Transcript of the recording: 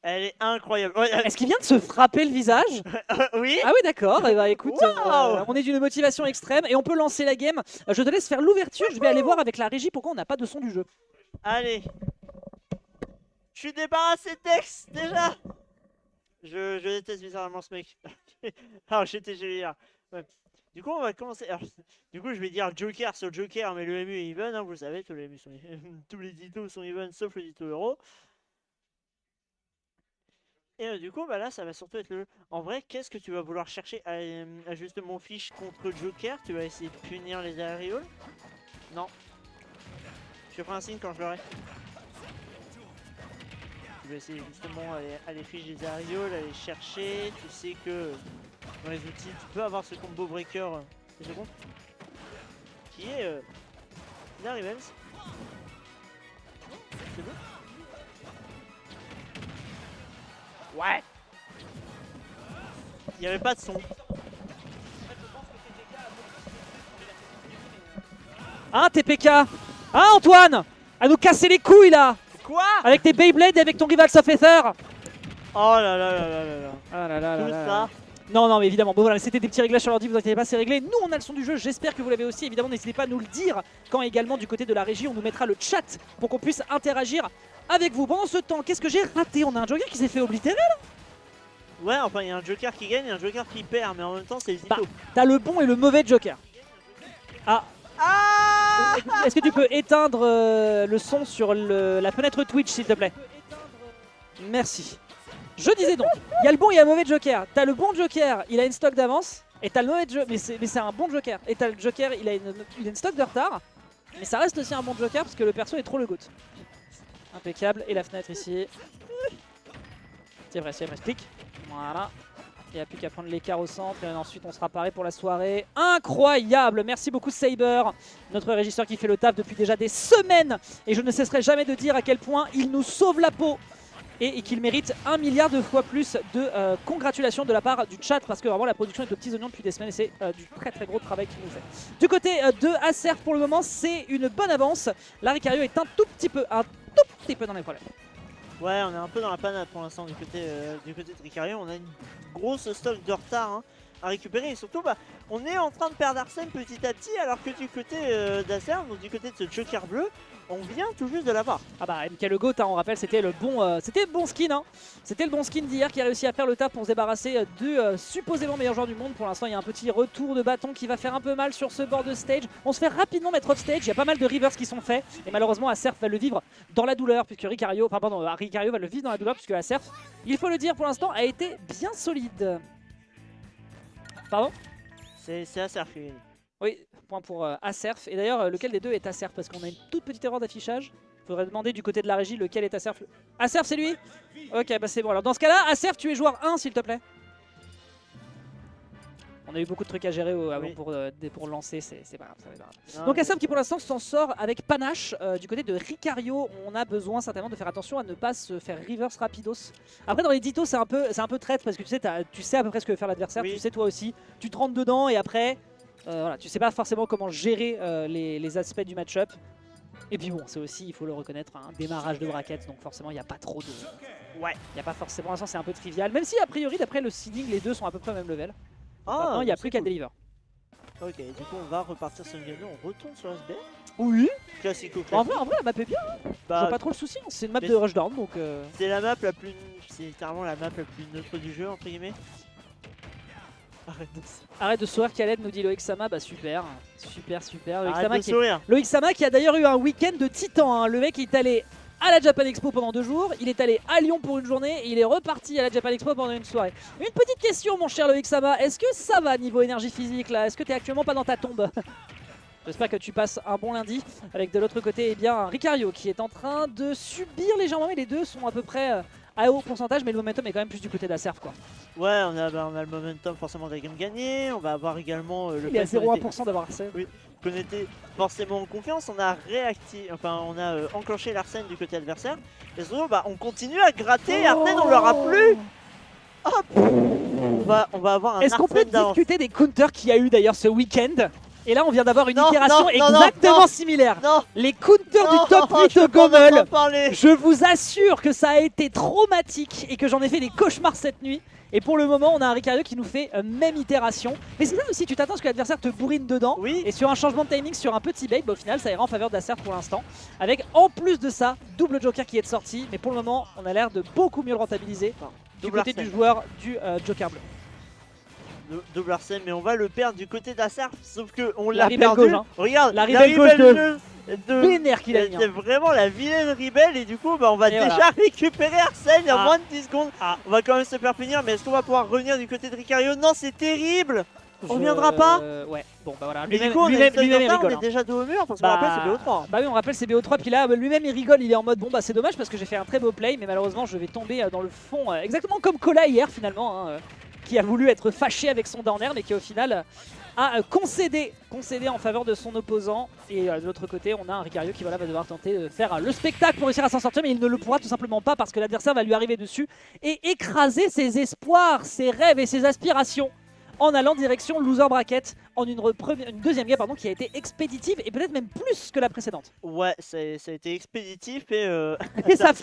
Elle est incroyable. Ouais, Est-ce qu'il vient de se frapper le visage? oui. Ah oui, d'accord. Et bah écoute, Wow. on est d'une motivation extrême et on peut lancer la game. Je te laisse faire l'ouverture. Je vais aller voir avec la régie pourquoi on n'a pas de son du jeu. Allez. Je suis débarrassé de Dex déjà. Je déteste bizarrement ce mec. Alors j'étais génial. Ouais. Du coup on va commencer. Alors, du coup je vais dire Joker sur Joker, mais le MU est even, hein, vous le savez, tous les MU sont tous les ditos sont even sauf le dito euro. Et du coup bah là ça va surtout être le. En vrai qu'est-ce que tu vas vouloir chercher à juste mon fiche contre Joker? Tu vas essayer de punir les aérioles? Non. Je te ferai un signe quand je l'aurai. Tu vas essayer justement aller fiche des aérioles, aller chercher. Tu sais que dans les outils, tu peux avoir ce combo breaker, c'est second, qui est la Revens. C'est bon. Ouais. Il n'y avait pas de son. Hein, TPK? Hein, Antoine? À nous casser les couilles là! Quoi? Avec tes Beyblade et avec ton rival of Ether! Oh là là là là là là. Ah là là là Tout là. ça. Non, non, mais évidemment, bon voilà, c'était des petits réglages sur l'ordi, vous inquiétez pas, c'est réglé. Nous, on a le son du jeu, j'espère que vous l'avez aussi. Évidemment, n'hésitez pas à nous le dire quand également du côté de la régie, on nous mettra le chat pour qu'on puisse interagir avec vous. Pendant ce temps, qu'est-ce que j'ai raté? On a un Joker qui s'est fait oblitérer là? Ouais, enfin, il y a un Joker qui gagne et un Joker qui perd, mais en même temps, c'est les Bah, Zito. t'as le bon et le mauvais Joker. Ah, Ah. est-ce que tu peux éteindre le son sur la fenêtre Twitch, s'il te plaît? Merci. Je disais donc, il y a le bon et il y a le mauvais Joker. T'as le bon Joker, il a une stock d'avance, et t'as le mauvais Joker, mais c'est un bon Joker. Et t'as le Joker, il a une stock de retard, mais ça reste aussi un bon Joker parce que le perso est trop le goût. Impeccable, et la fenêtre ici. C'est vrai, clic. Voilà. Il n'y a plus qu'à prendre l'écart au centre, et ensuite on sera paré pour la soirée. Incroyable! Merci beaucoup Saber, notre régisseur qui fait le taf depuis déjà des semaines. Et je ne cesserai jamais de dire à quel point il nous sauve la peau. Et qu'il mérite 1 milliard de fois plus de congratulations de la part du chat, parce que vraiment la production est aux petits oignons depuis des semaines et c'est du très très gros travail qu'il nous fait. Du côté de Acer pour le moment, c'est une bonne avance. Là, Ricario est un tout petit peu dans les problèmes. Ouais, on est un peu dans la panade pour l'instant du côté de Ricario. On a une grosse stock de retard hein, à récupérer. Et surtout, bah, on est en train de perdre Arsène petit à petit. Alors que du côté d'Acer, donc du côté de ce Joker bleu, on vient tout juste de l'avoir. Ah bah MK Le Goat, hein, on rappelle, c'était le bon skin. Hein. C'était le bon skin d'hier qui a réussi à faire le taf pour se débarrasser du supposément meilleur joueur du monde. Pour l'instant, il y a un petit retour de bâton qui va faire un peu mal sur ce bord de stage. On se fait rapidement mettre off stage. Il y a pas mal de rivers qui sont faits. Et malheureusement, Acerf va le vivre dans la douleur, puisque Ricario va le vivre dans la douleur, puisque Acerf, il faut le dire pour l'instant, a été bien solide. Pardon? C'est Acer qui gagne. Oui, point pour Acerf. Et d'ailleurs, lequel des deux est Acerf? Parce qu'on a une toute petite erreur d'affichage. Il faudrait demander du côté de la régie lequel est Acerf. Acerf, c'est lui? Ok, bah c'est bon. Alors dans ce cas-là, Acerf, tu es joueur 1, s'il te plaît. On a eu beaucoup de trucs à gérer avant pour lancer, c'est pas grave, ça va être grave. Donc Acerf qui pour l'instant s'en sort avec panache. Du côté de Ricario, on a besoin certainement de faire attention à ne pas se faire reverse rapidos. Après dans les ditos, c'est un peu traître parce que tu sais à peu près ce que veut faire l'adversaire, tu sais toi aussi. Tu te rentres dedans et après... voilà, tu sais pas forcément comment gérer les aspects du match-up. Et puis bon, c'est aussi, il faut le reconnaître, un démarrage de bracket, donc forcément il n'y a pas trop de... Ouais. Il n'y a pas forcément, pour l'instant c'est un peu trivial, même si a priori d'après le seeding, les deux sont à peu près au même level. Maintenant il n'y a plus qu'à deliver. Ok, du coup on va repartir sur une game, on retourne sur SB. Oui. Classico. En vrai la map est bien, hein. Je vois pas trop le souci, c'est une map de rushdown donc... C'est la map la plus... C'est littéralement la map la plus neutre du jeu, entre guillemets. Arrête de sourire Khaled, nous dit Loïc Sama, bah super, super. Loïc Sama qui a d'ailleurs eu un week-end de titan, hein. Le mec est allé à la Japan Expo pendant 2 jours, il est allé à Lyon pour une journée et il est reparti à la Japan Expo pendant une soirée. Une petite question mon cher Loïc Sama, est-ce que ça va niveau énergie physique là? Est-ce que t'es actuellement pas dans ta tombe? J'espère que tu passes un bon lundi. Avec de l'autre côté, eh bien, un Ricario qui est en train de subir légèrement, mais les deux sont à peu près à haut pourcentage, mais le momentum est quand même plus du côté d'Acerf quoi. Ouais, on a le momentum forcément de la game gagnée, on va avoir également le Il est à 0,1% d'avoir Acerf. Oui, qu'on était forcément en confiance, on a enclenché l'Arsène du côté adversaire. Et surtout, bah, on continue à gratter, Arsène on l'aura plus. Hop, on va avoir un Est-ce qu'on peut d'avance. discuter des counters qu'il y a eu d'ailleurs ce week-end? Et là, on vient d'avoir une Non, itération non, non, exactement non. similaire. Non, Les counters du non, top je 8 peux pas Gommel. en parler. Je vous assure que ça a été traumatique et que j'en ai fait des cauchemars cette nuit. Et pour le moment, on a un Ricario qui nous fait même itération. Mais c'est ça aussi, tu t'attends à ce que l'adversaire te bourrine dedans. Oui. Et sur un changement de timing, sur un petit bait, bah, au final, ça ira en faveur d'Acer pour l'instant. Avec en plus de ça, double joker qui est de sortie. Mais pour le moment, on a l'air de beaucoup mieux le rentabiliser du Double côté Arsène. du joueur du joker bleu. Double Arsène, mais on va le perdre du côté d'Acer. Sauf que on La l'a rebelle perdu. gauche, hein. Regarde, La rebelle gauche bleue de Vénère qu'il a mis. c'est vraiment la vilaine rebelle et du coup bah, on va Et déjà voilà. récupérer Arsène il y a Ah. moins de 10 secondes. Ah. On va quand même se faire punir, mais est-ce qu'on va pouvoir revenir du côté de Ricario? Non, c'est terrible. On Je- reviendra pas. Ouais, bon bah voilà. Et du Lui-même coup on, lui-même- est lui-même, il on rigole. est hein. déjà dos au mur parce qu'on rappelle c'est BO3. hein. Bah oui, on rappelle c'est BO3, puis là lui-même il rigole, il est en mode bon bah c'est dommage parce que j'ai fait un très beau play, mais malheureusement je vais tomber dans le fond, exactement comme Cola hier finalement, hein, qui a voulu être fâché avec son downer, mais qui au final a concédé en faveur de son opposant. Et de l'autre côté, on a un Ricario qui voilà, va devoir tenter de faire le spectacle pour réussir à s'en sortir, mais il ne le pourra tout simplement pas parce que l'adversaire va lui arriver dessus et écraser ses espoirs, ses rêves et ses aspirations en allant direction loser bracket en une deuxième game qui a été expéditive et peut-être même plus que la précédente. Ouais, ça a été expéditif et Et ça